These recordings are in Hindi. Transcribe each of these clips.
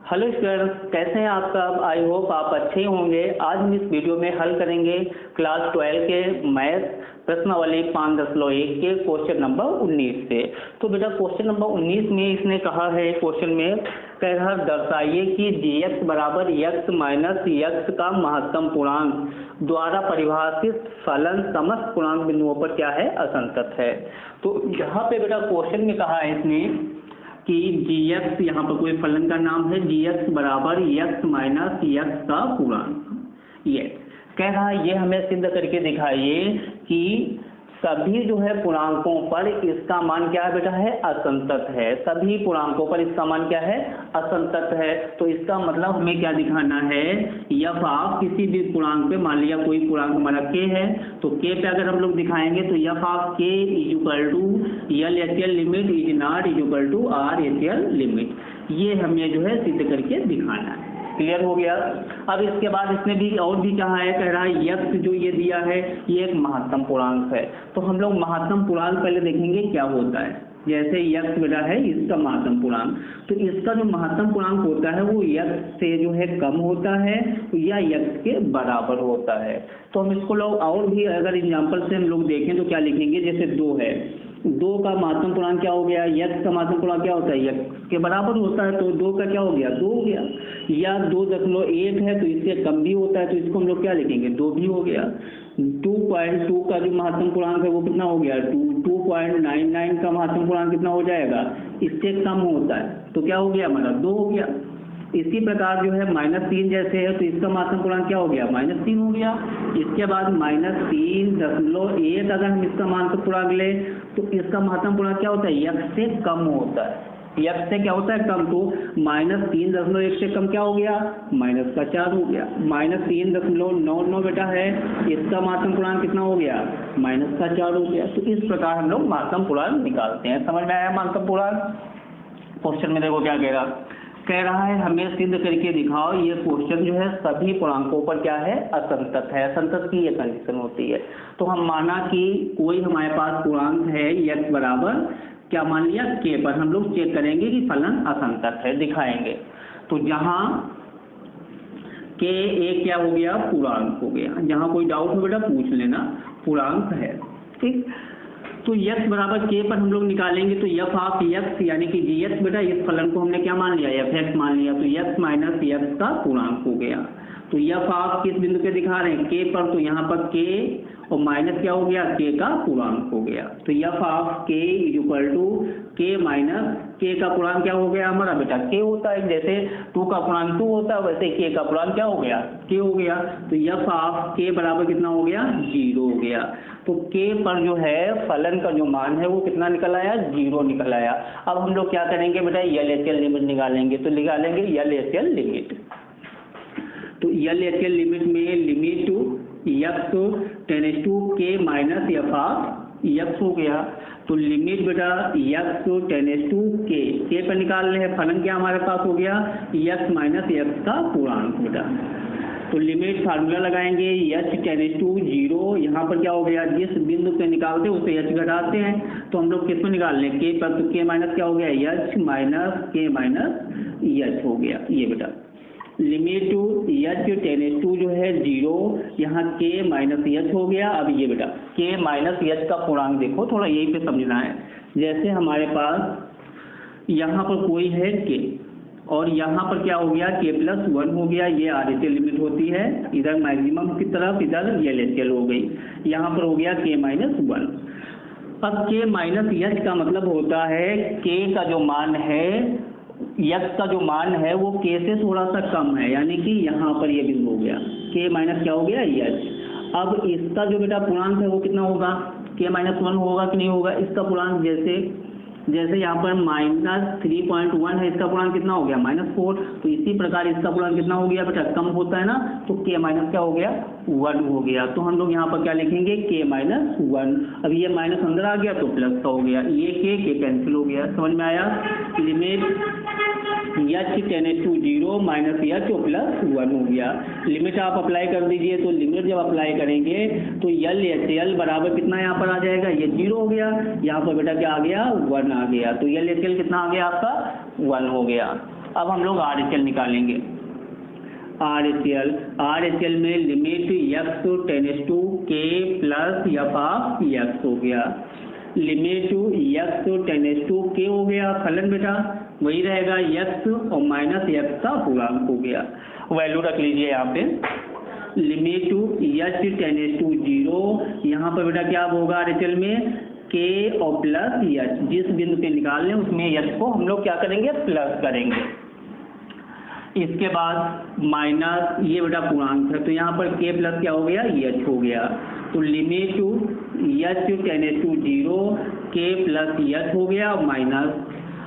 हेलो स्टूडेंट्स, कैसे हैं आप सब। आई होप आप अच्छे होंगे। आज हम इस वीडियो में हल करेंगे क्लास 12 के मैथ प्रश्नावली 5.1 के क्वेश्चन नंबर 19 से। तो बेटा क्वेश्चन नंबर 19 में इसने कहा है, क्वेश्चन में कह रहा दर्शाइए कि dx बराबर x माइनस x का महत्तम पूर्णांक द्वारा परिभाषित फलन समस्त पूर्णांक बिंदुओं पर क्या है, असंतत है। तो यहाँ पे बेटा क्वेश्चन में कहा है इसने कि dx, यहाँ पर कोई फलन का नाम है, dx बराबर x माइनस x का पूर्णांक। ये कह रहा है ये हमें सिद्ध करके दिखाइए कि सभी जो है पूर्णांकों पर इसका मान क्या है बेटा, है असंतत है। सभी पूर्णांकों पर इसका मान क्या है, असंतत है। तो इसका मतलब हमें क्या दिखाना है, f आप किसी भी पूर्णांक पे, मान लिया कोई पूर्णांक हमारा k है, तो k पे अगर हम लोग दिखाएंगे तो f of k is equal to LHL limit is not is equal to RHL limit. ये हमें जो है सिद्ध करके दिखाना है। क्लियर हो गया। अब इसके बाद इसने भी और भी कहा है, कह रहा है x जो ये दिया है ये एक महत्तम पूर्णांक है। तो हम लोग महत्तम पूर्णांक पहले देखेंगे क्या होता है। जैसे x बेटा है इसका महत्तम पूर्णांक, तो इसका जो महत्तम पूर्णांक होता है वो x से जो है कम होता है या x के बराबर होता है। तो हम इसको लोग और भी अगर एग्जाम्पल से हम लोग देखें तो क्या लिखेंगे, जैसे 2 है, 2 का महत्तम पूर्णांक क्या हो गया, x का महत्तम पूर्णांक क्या होता है, x के बराबर होता है, तो 2 का क्या हो गया, 2 हो गया। या 2.1 है तो इससे कम भी होता है, तो इसको हम लोग क्या लिखेंगे, 2 भी हो गया। 2.2 का जो महत्तम पूर्णांक है वो कितना हो गया, 2.99 का महत्तम पूर्णांक कितना हो जाएगा, इससे कम होता है, तो क्या हो गया हमारा, 2 हो गया। इसी प्रकार जो है -3 जैसे है तो इसका महत्तम पूर्णांक क्या हो गया, -3 हो गया। इसके बाद -3.1 अगर हम इसका महत्तम पूर्णांक ले तो इसका महत्तम पूर्णांक क्या होता है, x से कम होता है। x से क्या होता है, कम, तो -3.1 से कम क्या हो गया, -4 हो गया। -3.99 बेटा है, इसका महत्तम पूर्णांक कितना हो गया, -4 हो गया। तो इस प्रकार हम लोग महत्तम पूर्णांक निकालते हैं। समझ में आया महत्तम पूर्णांक। क्वेश्चन में देखो क्या कह रहा है हमें सिद्ध करके दिखाओ ये क्वेश्चन जो है सभी पूर्णांकों पर क्या है, असंतत है। असंतत की ये कंडीशन होती है। तो हम माना कि कोई हमारे पास पूर्णांक है x बराबर क्या मान लिया k पर, हम लोग चेक करेंगे कि फलन असंतत है, दिखाएंगे। तो जहां k एक क्या हो गया, पूर्णांक हो गया। जहां कोई डाउट हो बेटा पूछ लेना, पूर्णांक है, ठीक। तो x बराबर k पर हम लोग निकालेंगे तो f ऑफ x यानी कि dx बेटा, इस फलन को हमने क्या मान लिया, fx मान लिया, तो x माइनस x का पूर्णांक हो गया। तो f ऑफ किस बिंदु पे दिखा रहे हैं, k पर, तो यहाँ पर k और माइनस क्या हो गया, k का पूर्णांक हो गया। तो f of k is equal to k minus k का पूर्णांक क्या हो गया हमारा बेटा, k होता है। जैसे 2 का पूर्णांक 2 होता है वैसे k का पूर्णांक क्या हो गया, k हो गया। तो f ऑफ k बराबर कितना हो गया, 0 हो गया। तो k पर जो है फलन का जो मान है वो कितना निकल आया, 0 निकल आया। अब हम लोग क्या करेंगे बेटा, LHL लिमिट निकालेंगे। तो निकालेंगे LHL लिमिट। तो LHL लिमिट में limit x tends to k minus f of x हो गया। तो लिमिट बेटा x टेंड्स टू k पर निकाल रहे हैं, फलन क्या हमारे पास हो गया, x माइनस x का पूर्णांक बेटा। तो लिमिट फार्मूला लगाएंगे, h टेंड्स टू 0, यहाँ पर क्या हो गया, जिस बिंदु पे निकालते हैं उसे h घटाते हैं। तो हम लोग किसको निकाल लें, k पर, तो k माइनस क्या हो गया, h minus k minus h हो गया ये बेटा। लिमिट h टेंड्स टू जो है 0, यहाँ k माइनस h हो गया। अब ये बेटा k माइनस h का पूर्णांक देखो, थोड़ा यही पे समझना है। जैसे हमारे पास यहाँ पर कोई है k और यहाँ पर क्या हो गया, k प्लस 1 हो गया, ये RHL लिमिट होती है, इधर मैक्सिमम की तरफ, इधर LHL हो गई। यहाँ पर हो गया k माइनस 1। अब k माइनस h का मतलब होता है k का जो मान है, x का जो मान है वो k से थोड़ा सा कम है, यानी कि यहाँ पर ये बिंदु हो गया, k माइनस क्या हो गया, h। अब इसका जो बेटा पूर्णांक है वो कितना होगा, k माइनस 1 होगा कि नहीं होगा। इसका पूर्णांक जैसे यहाँ पर -3.1 है, इसका पूर्णांक कितना हो गया, -4। तो इसी प्रकार इसका पूर्णांक कितना हो गया बेटा, कम होता है ना, तो k माइनस क्या हो गया, 1 हो गया। तो हम लोग यहाँ पर क्या लिखेंगे, k माइनस 1। अब ये माइनस अंदर आ गया तो प्लस का हो गया, ये k कैंसिल हो गया। समझ में आया। Limit h tends to 0 minus h plus 1 हो गया। लिमिट आप अप्लाई कर दीजिए। तो लिमिट जब अप्लाई करेंगे तो LHL बराबर कितना यहाँ पर आ जाएगा, ये 0 हो गया, यहाँ पर बेटा क्या आ गया, 1 आ गया। तो LHL कितना आ गया आपका, 1 हो गया। अब हम लोग RHL निकालेंगे। RHL में limit x tends to k plus f of x हो गया, limit x tends to k हो गया, फलन बेटा वही रहेगा x और माइनस x का पूर्णांक हो गया। वैल्यू रख लीजिए यहाँ पे, लिमिट h टेंड्स टू 0, यहाँ पर बेटा क्या होगा RHL में k और प्लस h, जिस बिंदु पे निकाल लें उसमें h को हम लोग क्या करेंगे प्लस करेंगे। इसके बाद माइनस ये बेटा पूर्णांक है तो यहाँ पर k प्लस क्या हो गया h हो गया, तो limit h tends to 0 k plus h हो गया माइनस,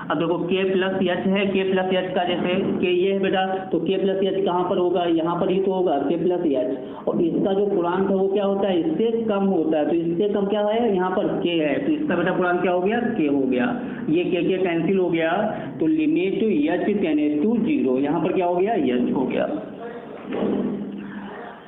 अब देखो k प्लस h है, k प्लस h का जैसे k ये है बेटा तो k प्लस h कहाँ पर होगा, यहाँ पर ही तो होगा k प्लस h, और इसका जो पूर्णांक है वो क्या होता है इससे कम होता है, तो इससे कम क्या है यहाँ पर k है, तो इसका बेटा पूर्णांक क्या हो गया k हो गया, ये k कैंसिल हो गया, तो लिमिट h टेंड्स टू 0, यहाँ पर क्या हो गया h हो गया।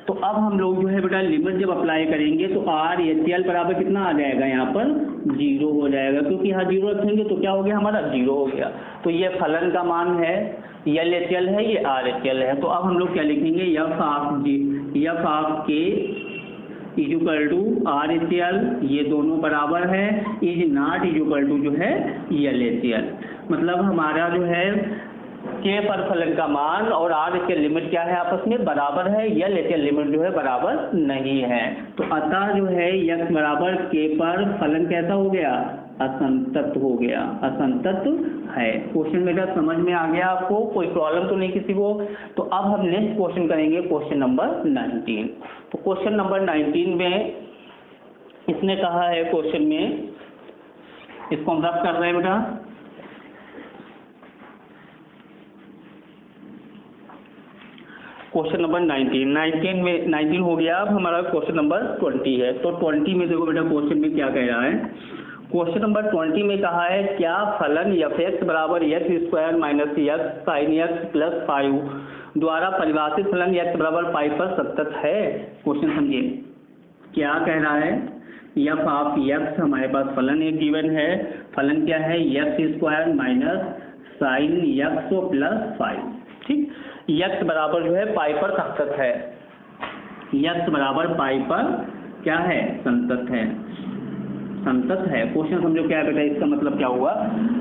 तो अब हम लोग जो है बेटा लिमिट जब अप्लाई करेंगे तो RHL बराबर कितना आ जाएगा, यहाँ पर 0 हो जाएगा, क्योंकि यहाँ 0 रखेंगे तो क्या हो गया हमारा 0 हो गया। तो ये फलन का मान है, LHL है, ये RHL है। तो अब हम लोग क्या लिखेंगे, f of k equal to RHL, ये दोनों बराबर है, इज नॉट इक्वल टू जो है LHL, मतलब हमारा जो है k पर फलन का मान और RHL लिमिट क्या है आपस में बराबर है, LHL लिमिट जो है बराबर नहीं है। तो अतः जो है x बराबर k पर फलन कैसा हो गया, असंतत हो गया, असंतत है। क्वेश्चन मेरा समझ में आ गया आपको, कोई प्रॉब्लम तो नहीं किसी को। तो अब हम नेक्स्ट क्वेश्चन करेंगे, क्वेश्चन नंबर 19। तो क्वेश्चन नंबर 19 में इसने कहा है, क्वेश्चन में इसको हम रफ कर रहे हैं बेटा, क्वेश्चन नंबर 19 हो गया। अब हमारा क्वेश्चन नंबर 20 है। तो 20 में देखो बेटा क्वेश्चन में क्या कह रहा है, क्वेश्चन नंबर 20 में कहा है क्या फलन f(x) बराबर x² minus x sin x plus 5 द्वारा परिभाषित फलन x बराबर पाई पर सतत है। क्वेश्चन समझिए क्या कह रहा है, f ऑफ x हमारे पास फलन एक गिवन है, फलन क्या है x² minus sign x plus 5, ठीक, x बराबर जो है पाई पर सतत है, x बराबर पाई पर क्या है संतत है, संतत है। क्वेश्चन समझो क्या बेटा, इसका मतलब क्या हुआ,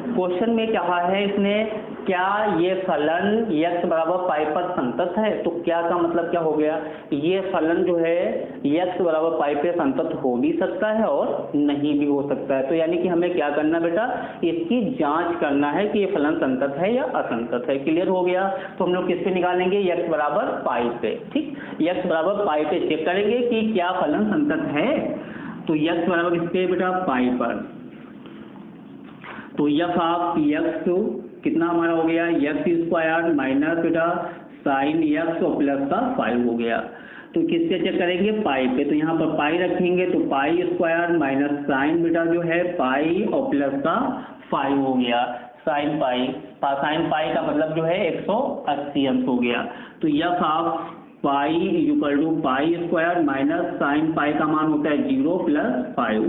क्वेश्चन में कहा है इसने क्या ये फलन x बराबर पाई पर संतत है, तो क्या का मतलब क्या हो गया, ये फलन जो है x बराबर पाई पे संतत हो भी सकता है और नहीं भी हो सकता है। तो यानी कि हमें क्या करना बेटा, इसकी जांच करना है कि ये फलन संतत है या असंतत है। क्लियर हो गया। तो हम लोग किस पे निकालेंगे, x बराबर पाई पे, ठीक, x बराबर पाई पे चेक करेंगे कि क्या फलन संतत है। तो x बराबर किसके बेटा पाई पर, तो f ऑफ x कितना हमारा हो गया x² माइनस बेटा साइन x और प्लस का 5 हो गया। तो किससे चेक करेंगे, पाई पे, तो यहाँ पर पाई रखेंगे तो पाई स्क्वायर माइनस साइन बेटा जो है पाई और प्लस का 5 हो गया, साइन पाई का मतलब जो है 180 अंश हो गया। तो f of pi equal to pi square minus sine pi का मान होता है 0 प्लस 5,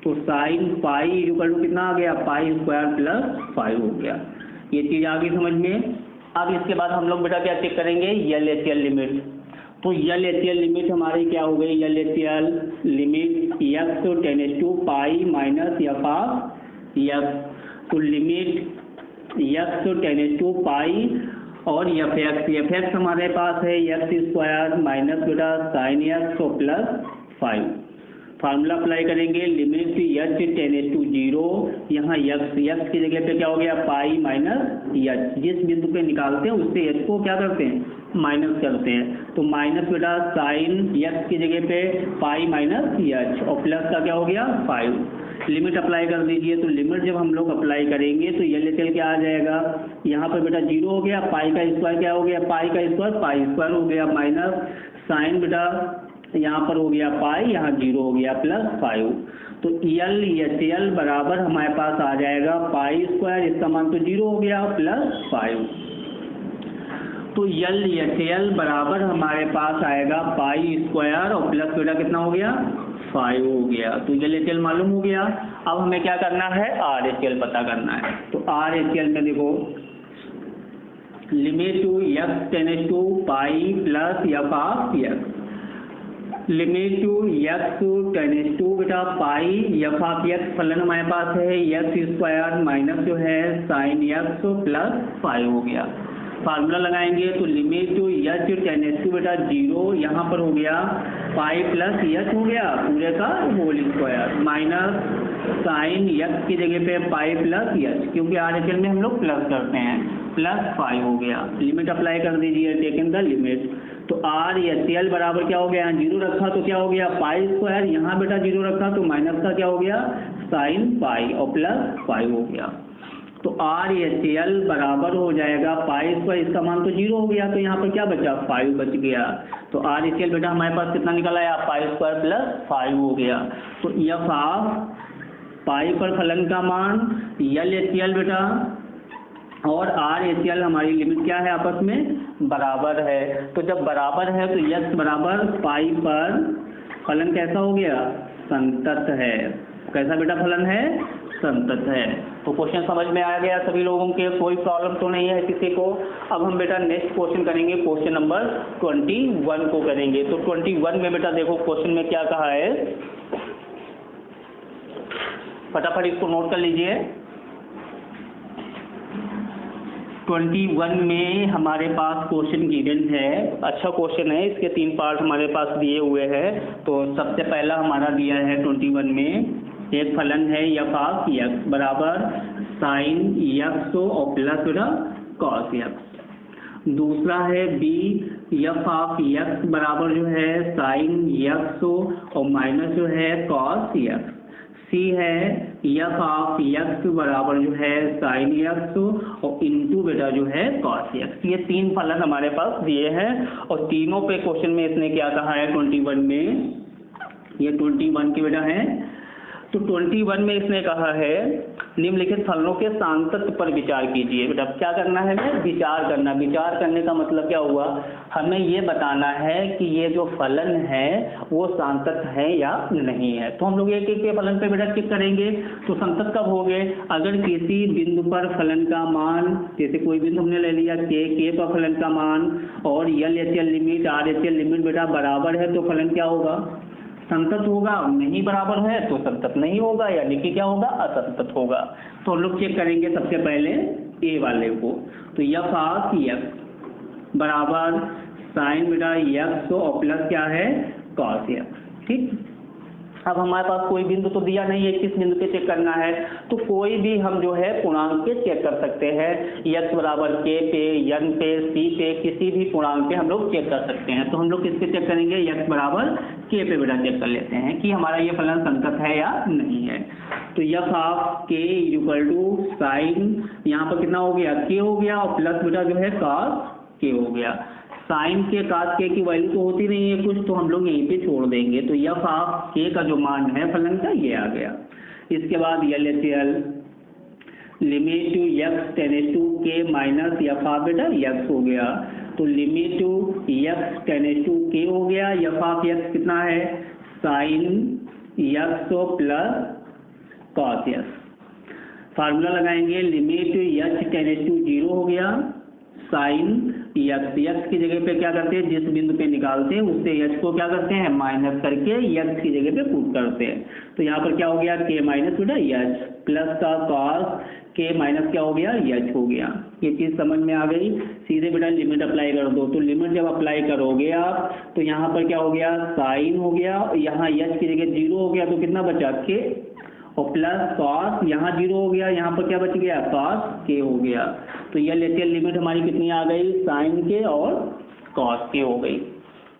तो साइन पाई इक्वल टू कितना आ गया, पाई स्क्वायर प्लस 5 हो गया। ये चीज आ गई समझ में। अब इसके बाद हम लोग बेटा क्या चेक करेंगे, LHL लिमिट। तो LHL लिमिट हमारी क्या हो गई, LHL limit x tends to pi minus f of x, तो limit x tends to pi और f(x) हमारे पास है x² माइनस बेटा साइन x और प्लस 5, फार्मूला अप्लाई करेंगे, लिमिट h टेंड्स टू 0, यहाँ x की जगह पे क्या हो गया पाई माइनस h, जिस बिंदु पे निकालते हैं उससे h को क्या करते हैं माइनस करते हैं, तो माइनस बेटा साइन x की जगह पे पाई माइनस h और प्लस का क्या हो गया 5, लिमिट अप्लाई कर दीजिए। तो लिमिट जब हम लोग अप्लाई करेंगे तो LHL क्या आ जाएगा, यहाँ पर बेटा 0 हो गया, पाई का स्क्वायर क्या हो गया, पाई का स्क्वायर पाई स्क्वायर हो गया, माइनस साइन बेटा यहाँ पर हो गया पाई, यहाँ 0 हो गया प्लस 5, तो LHL बराबर हमारे पास आ जाएगा पाई स्क्वायर, इसका मान तो 0 हो गया प्लस 5, तो LHL बराबर हमारे पास आएगा पाई स्क्वायर और प्लस बेटा कितना हो गया 5 हो गया। तो LHL मालूम हो गया। अब हमें क्या करना है, RHL पता करना है। तो RHL में देखो limit to x tends to pi plus F of x, limit to x tends to बेटा पाई एफ ऑफ एक्स फलन हमारे पास है एक्स स्क्वायर माइनस जो है साइन एक्स प्लस फाइव हो गया। फार्मूला लगाएंगे तो limit to H tends to बेटा 0 यहाँ पर हो गया पाई प्लस एच हो गया पूरे का whole square minus sine x की जगह पे पाई प्लस एच, क्योंकि आरएचएल में हम लोग प्लस करते हैं, प्लस 5 हो गया। लिमिट अप्लाई कर दीजिए, टेकन द लिमिट। तो आर एच एल बराबर क्या हो गया, 0 रखा तो क्या हो गया पाई स्क्वायर, यहाँ बेटा 0 रखा तो माइनस का क्या हो गया साइन पाई और प्लस 5 हो गया। तो आर एच एल बराबर हो जाएगा पाई स्क्वायर, इसका मान तो 0 हो गया तो यहाँ पर क्या बचा 5 बच गया। तो आर एच एल बेटा हमारे पास कितना निकल आया पाई स्क्वायर प्लस 5 हो गया। तो एफ ऑफ पाई पर फलन का मान एल एच एल बेटा और आर एच एल हमारी लिमिट क्या है आपस में बराबर है। तो जब बराबर है तो यस बराबर पाई पर फलन कैसा हो गया संतत है। कैसा बेटा फलन है संतत है। तो क्वेश्चन समझ में आ गया सभी लोगों के, कोई प्रॉब्लम तो नहीं है किसी को। अब हम बेटा नेक्स्ट क्वेश्चन करेंगे, क्वेश्चन नंबर 21 को करेंगे। तो 21 में बेटा देखो क्वेश्चन में क्या कहा है, फटाफट इसको नोट कर लीजिए। 21 में हमारे पास क्वेश्चन गिवन है, अच्छा क्वेश्चन है, इसके 3 पार्ट हमारे पास दिए हुए हैं। तो सबसे पहला हमारा दिया है 21 में एक फलन है एफ ऑफ एक्स बराबर साइन एक्स और प्लस बेटा कॉस एक्स। दूसरा है बी एफ ऑफ एक्स बराबर जो है साइन एक्स और माइनस जो है कॉस एक्स। सी है एफ ऑफ एक्स बराबर जो है साइन एक्स और इंटू बेटा जो है कॉस एक्स। ये 3 फलन हमारे पास दिए हैं और तीनों पे क्वेश्चन में इसने क्या कहा है 21 में, ये 21 के बेटा है। तो 21 में इसने कहा है निम्नलिखित फलनों के सांतत्य पर विचार कीजिए। बेटा क्या करना है हमें विचार करना। विचार करने का मतलब क्या हुआ, हमें ये बताना है कि ये जो फलन है वो सांतत्य है या नहीं है। तो हम लोग एक एक के फलन पे बेटा चेक करेंगे। तो संतत कब हो गए, अगर किसी बिंदु पर फलन का मान, जैसे कोई बिंदु हमने ले लिया के पर फलन का मान और L H L limit are H L limit बेटा बराबर है तो फलन क्या होगा संतत होगा, नहीं बराबर है तो संतत नहीं होगा, यानी कि क्या होगा असंतत होगा। तो हम लोग चेक करेंगे सबसे पहले ए वाले को। तो एफ ऑफ एक्स बराबर साइन बेटा एक्स और प्लस क्या है कॉस एक्स। ठीक, अब हमारे पास कोई बिंदु तो दिया नहीं है, किस बिंदु पे चेक करना है, तो कोई भी हम जो है पूर्णांक पे चेक कर सकते हैं। x बराबर k पे, n पे, c पे, किसी भी पूर्णांक पे हम लोग चेक कर सकते हैं। तो हम लोग किस पे चेक करेंगे, x बराबर k पे बेटा चेक कर लेते हैं कि हमारा ये फलन संतत है या नहीं है। तो f of k equal to sine यहाँ पर कितना हो गया k हो गया और प्लस बेटा जो है cos k हो गया। साइन के cos k की वैल्यू तो होती नहीं है कुछ, तो हम लोग यहीं पे छोड़ देंगे। तो एफ ऑफ k का जो मान है फलन का ये आ गया। इसके बाद L H L limit to x tends to के माइनस एफ ऑफ बेटा एक्स हो गया। तो limit to x tends to के हो गया, एफ ऑफ एक्स कितना है sine x plus cos x. Formula लगाएंगे, लिमिट एच टेंड्स टू 0 हो गया साइन एक्स की जगह पे क्या करते हैं, जिस बिंदु पे निकालते हैं उससे एच को क्या करते हैं माइनस करके एक्स की जगह पे पुट करते हैं। तो यहाँ पर क्या हो गया के माइनस बेटा एच प्लस का कॉस के माइनस क्या हो गया एच हो गया। ये चीज़ समझ में आ गई। सीधे बेटा लिमिट अप्लाई कर दो। तो लिमिट जब अप्लाई करोगे आप तो यहाँ पर क्या हो गया साइन हो गया, यहाँ एच की जगह 0 हो गया तो कितना बचा के और प्लस कॉस, यहाँ 0 हो गया, यहाँ पर क्या बच गया कॉस के हो गया। तो ये लेते लिमिट हमारी कितनी आ गई साइन के और कॉस के हो गई।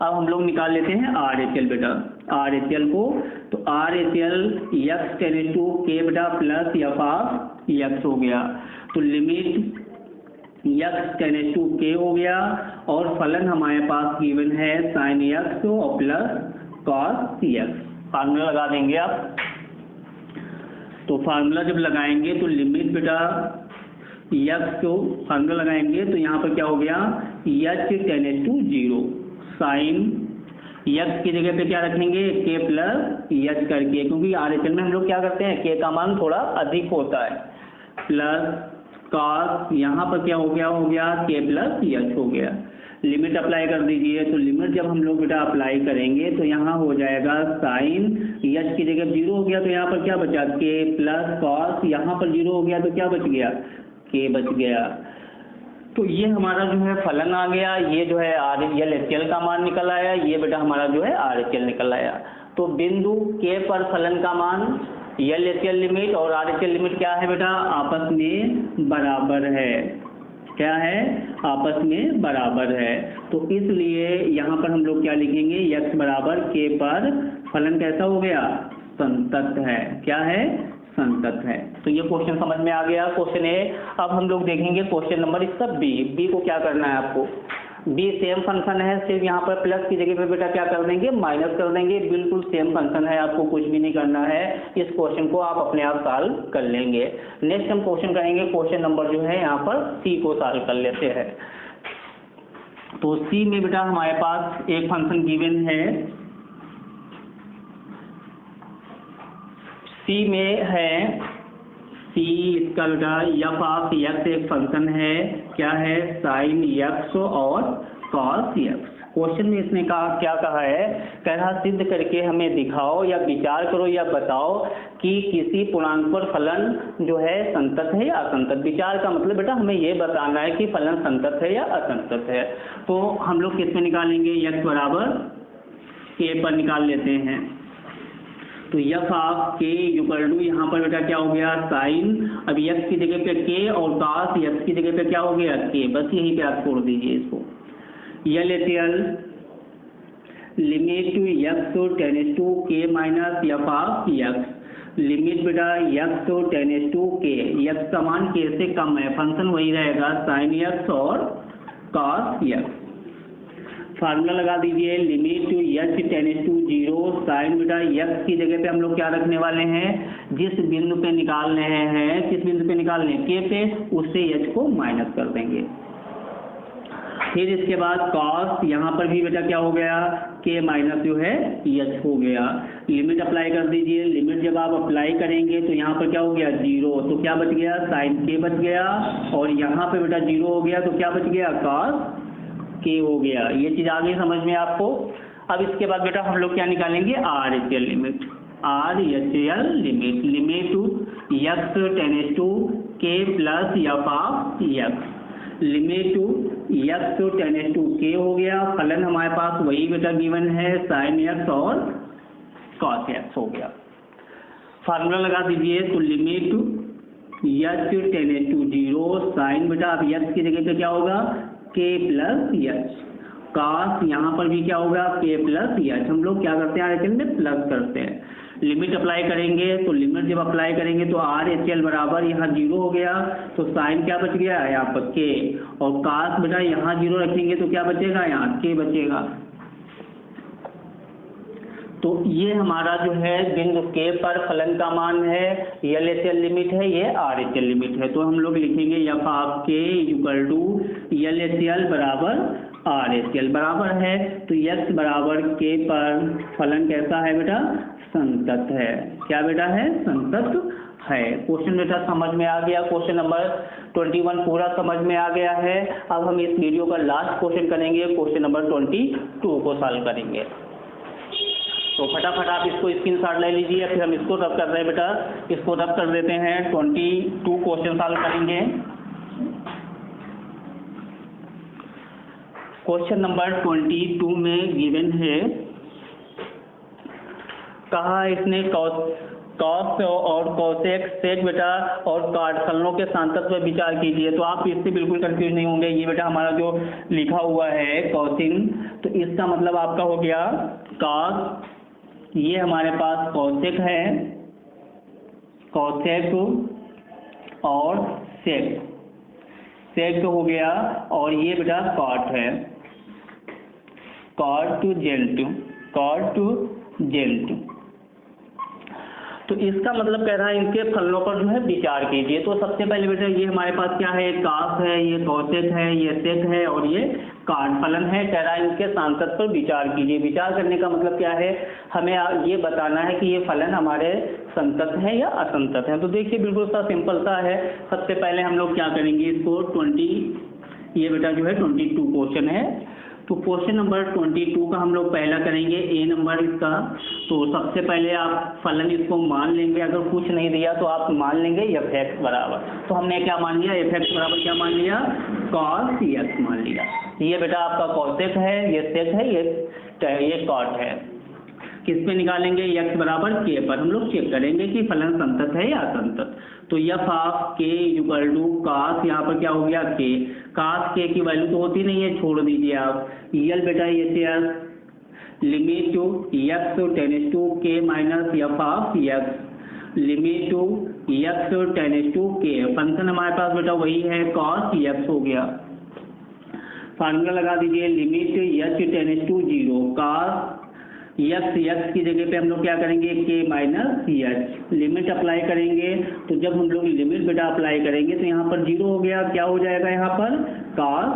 अब हम लोग निकाल लेते हैं आर एच एल बेटा, आर एच एल को। तो R H L x tends to k बेटा प्लस एफ ऑफ एक्स हो गया। तो लिमिट एक्स टेंड्स टू के हो गया और फलन हमारे पास गिवन है साइन एक्स और प्लस कॉस एक्स। फार्मूला लगा देंगे आप। तो फार्मूला जब लगाएंगे तो लिमिट बेटा एक्स को फार्मूला लगाएंगे तो यहाँ पर क्या हो गया h tends to 0 sine x की जगह पे क्या रखेंगे के प्लस एच करके, क्योंकि आर एच एल में हम लोग क्या करते हैं के का मान थोड़ा अधिक होता है, प्लस cos यहाँ पर क्या हो गया k प्लस यच हो गया। लिमिट अप्लाई कर दीजिए, तो लिमिट जब हम लोग बेटा अप्लाई करेंगे तो यहाँ हो जाएगा साइन यच की जगह 0 हो गया, तो यहाँ पर क्या बचा k प्लस कॉस, यहाँ पर 0 हो गया तो क्या बच गया k बच गया। तो ये हमारा जो है फलन आ गया, ये जो है RHL का मान निकल आया, ये बेटा हमारा जो है RHL निकल आया। तो बिंदु k पर फलन का मान LHL लिमिट और RHL लिमिट क्या है बेटा, आपस में बराबर है। क्या है, आपस में बराबर है। तो इसलिए यहाँ पर हम लोग क्या लिखेंगे, x बराबर k पर फलन कैसा हो गया, संतत है। क्या है, संतत है। तो ये क्वेश्चन समझ में आ गया, क्वेश्चन ए। अब हम लोग देखेंगे क्वेश्चन नंबर इसका बी को क्या करना है आपको। बी सेम फंक्शन है, सिर्फ यहाँ पर प्लस की जगह पे बेटा क्या कर देंगे, माइनस कर देंगे। बिल्कुल सेम फंक्शन है, आपको कुछ भी नहीं करना है। इस क्वेश्चन को आप अपने आप सॉल्व कर लेंगे। नेक्स्ट हम क्वेश्चन करेंगे, क्वेश्चन नंबर जो है यहाँ पर सी को सॉल्व कर लेते हैं। तो सी में बेटा हमारे पास एक फंक्शन गिवन है, सी में है सी इसका बेटा एफ ऑफ एक्स एक फंक्शन है, क्या है, साइन एक्स और कॉस एक्स। क्वेश्चन में इसने कहा, क्या कहा है, कह रहा सिद्ध करके हमें दिखाओ या विचार करो या बताओ कि किसी पूर्णांक पर फलन जो है संतत है या असंतत। विचार का मतलब बेटा हमें ये बताना है कि फलन संतत है या असंतत है। तो हम लोग किस पे निकालेंगे, एक्स बराबर के पर निकाल लेते हैं। तो एफ ऑफ के इक्वल टू यहाँ पर बेटा क्या हो गया, साइन, अब एक्स की जगह पे के और कॉस एक्स की जगह पे क्या हो गया, के। बस यहीं पे आप छोड़ दीजिए इसको। LHL limit to x tends to के minus F of x. Limit बेटा X tends to K, X का मान के से कम है, फंक्शन वही रहेगा साइन एक्स और कॉस एक्स। फार्मूला लगा दीजिए, limit to H tends to 0, sine बेटा एक्स की जगह पे हम लोग क्या रखने वाले हैं, जिस बिंदु पे निकाल रहे हैं, किस बिंदु पे निकाल रहे हैं, के पे, उससे एच को माइनस कर देंगे। फिर इसके बाद कॉस, यहाँ पर भी बेटा क्या हो गया, के माइनस जो है एच हो गया। लिमिट अप्लाई कर दीजिए, लिमिट जब आप अप्लाई करेंगे तो यहाँ पर क्या हो गया 0, तो क्या बच गया, साइन के बच गया, और यहाँ पे बेटा 0 हो गया तो क्या बच गया, कॉस के हो गया। ये चीज आ गई समझ में आपको। अब इसके बाद बेटा हम लोग क्या निकालेंगे, RHL limit. RHL limit, limit to x tends to K plus F of x. Limit to x tends to के हो गया, फलन हमारे पास वही बेटा गिवन है, साइन एक्स और कॉस एक्स हो गया। फार्मूला लगा दीजिए, तो limit h tends to 0, sine बेटा अब एक्स की जगह पे क्या होगा, के प्लस एच, कॉस यहाँ पर भी क्या होगा, के प्लस एच। हम लोग क्या करते हैं, RHL में प्लस करते हैं। लिमिट अप्लाई करेंगे, तो लिमिट जब अप्लाई करेंगे तो RHL बराबर यहाँ 0 हो गया, तो साइन क्या बच गया यहाँ पर के, और कॉस बेटा यहाँ 0 रखेंगे तो क्या बचेगा, यहाँ के बचेगा। तो ये हमारा जो है बिंदु के पर फलन का मान है, LHL लिमिट है, ये RHL लिमिट है। तो हम लोग लिखेंगे एफ ऑफ के इक्वल टू LHL बराबर RHL बराबर है। तो x बराबर के पर फलन कैसा है बेटा, संतत है। क्या बेटा है, संतत है। क्वेश्चन बेटा समझ में आ गया, क्वेश्चन नंबर 21 पूरा समझ में आ गया है। अब हम इस वीडियो का लास्ट क्वेश्चन करेंगे, क्वेश्चन नंबर 22 को सॉल्व करेंगे। तो फटाफट आप इसको स्क्रीनशॉट ले लीजिए, फिर हम इसको रब कर रहे हैं बेटा, इसको रब कर देते हैं। 22 क्वेश्चन सॉल्व करेंगे। क्वेश्चन नंबर 22 में गिवन है, कहा इसने कॉस और कॉसेक सेक बेटा और काट फलनों के सांतत्व पर विचार कीजिए। तो आप इससे बिल्कुल कंफ्यूज नहीं होंगे। ये बेटा हमारा जो लिखा हुआ है कॉसिन, तो इसका मतलब आपका हो गया कॉस, ये हमारे पास कॉसेक है, कॉसेक और सेक, सेक हो गया, और ये बेटा कॉट है, कॉट टू जेल टू, कॉट टू जेल टू। तो इसका मतलब कह रहा है इनके फलनों पर जो है विचार कीजिए। तो सबसे पहले बेटा ये हमारे पास क्या है, कास है, ये कौशिक है, ये सेक है और ये काट फलन है। कह रहा है इनके सांतत पर विचार कीजिए। विचार करने का मतलब क्या है, हमें ये बताना है कि ये फलन हमारे संतत है या असंतत है। तो देखिए बिल्कुल सा सिंपल सा है। सबसे पहले हम लोग क्या करेंगे, इसको 20, ये बेटा जो है 22 क्वेश्चन है। तो क्वेश्चन नंबर 22 का हम लोग पहला करेंगे ए नंबर इसका। तो सबसे पहले आप फलन इसको मान लेंगे, अगर कुछ नहीं दिया तो आप मान लेंगे एफ एक्स बराबर। तो हमने क्या मान लिया, एफ एक्स बराबर क्या मान लिया, कॉस एक्स मान लिया। ये बेटा आपका कॉसेक है, ये सेक है, ये कॉट है। किस पे निकालेंगे, x बराबर k पर हम लोग चेक करेंगे कि फलन संतत है या असंतत। तो F of k equal to cos, यहाँ पर क्या हो गया k, कास k की वैल्यू तो होती नहीं है, छोड़ दीजिए आप। यल बेटा ये limit to x tends to k minus F of x, limit to x tends to k। Function हमारे पास बेटा वही है कॉस x हो गया। फार्मूला लगा दीजिए, limit h tends to 0, cos x की जगह पे हम लोग क्या करेंगे, k minus h, limit apply करेंगे। तो जब हम लोग लिमिट बेटा अप्लाई करेंगे तो यहाँ पर 0 हो गया, क्या हो जाएगा यहाँ पर cos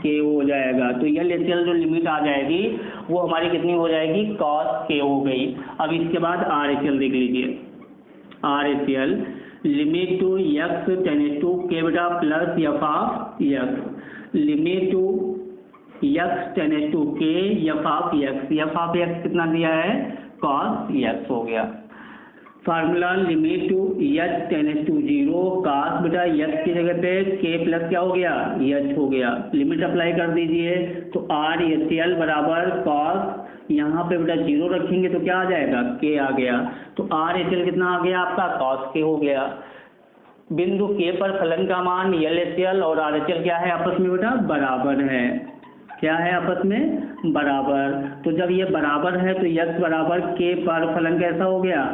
k हो जाएगा। तो यह लेचल जो लिमिट आ जाएगी वो हमारी कितनी हो जाएगी, cos k हो गई। अब इसके बाद RHL देख लीजिए, RHL limit to x tends to k बेटा plus F of x, limit to x tends to k f of x कितना दिया है, cos x हो गया। Formula limit to h tends to 0, cos बेटा x की जगह पे k प्लस क्या हो गया, h हो गया। लिमिट अप्लाई कर दीजिए तो RHL बराबर cos, यहाँ पे बेटा 0 रखेंगे तो क्या आ जाएगा, k आ गया। तो RHL कितना आ गया आपका, cos k हो गया। बिंदु k पर फलन का मान LHL और RHL क्या है आपस में बेटा, बराबर है। क्या है आपस में, बराबर। तो जब ये बराबर है तो x बराबर k पर फलन कैसा हो गया,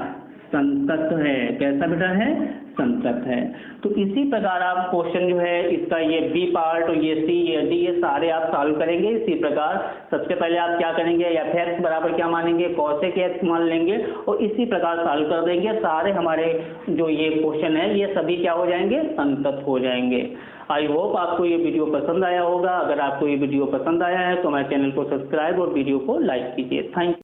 संतत है। कैसा बेटा है, संतत है। तो इसी प्रकार आप क्वेश्चन जो है इसका ये बी पार्ट और ये सी, ये डी, ये सारे आप सॉल्व करेंगे इसी प्रकार। सबसे पहले आप क्या करेंगे, एफ एक्स बराबर क्या मानेंगे, कॉसेक एक्स मान लेंगे और इसी प्रकार सॉल्व कर देंगे। सारे हमारे जो ये क्वेश्चन है ये सभी क्या हो जाएंगे, संतत हो जाएंगे। आई होप आपको ये वीडियो पसंद आया होगा। अगर आपको ये वीडियो पसंद आया है तो हमारे चैनल को सब्सक्राइब और वीडियो को लाइक कीजिए। Thank you.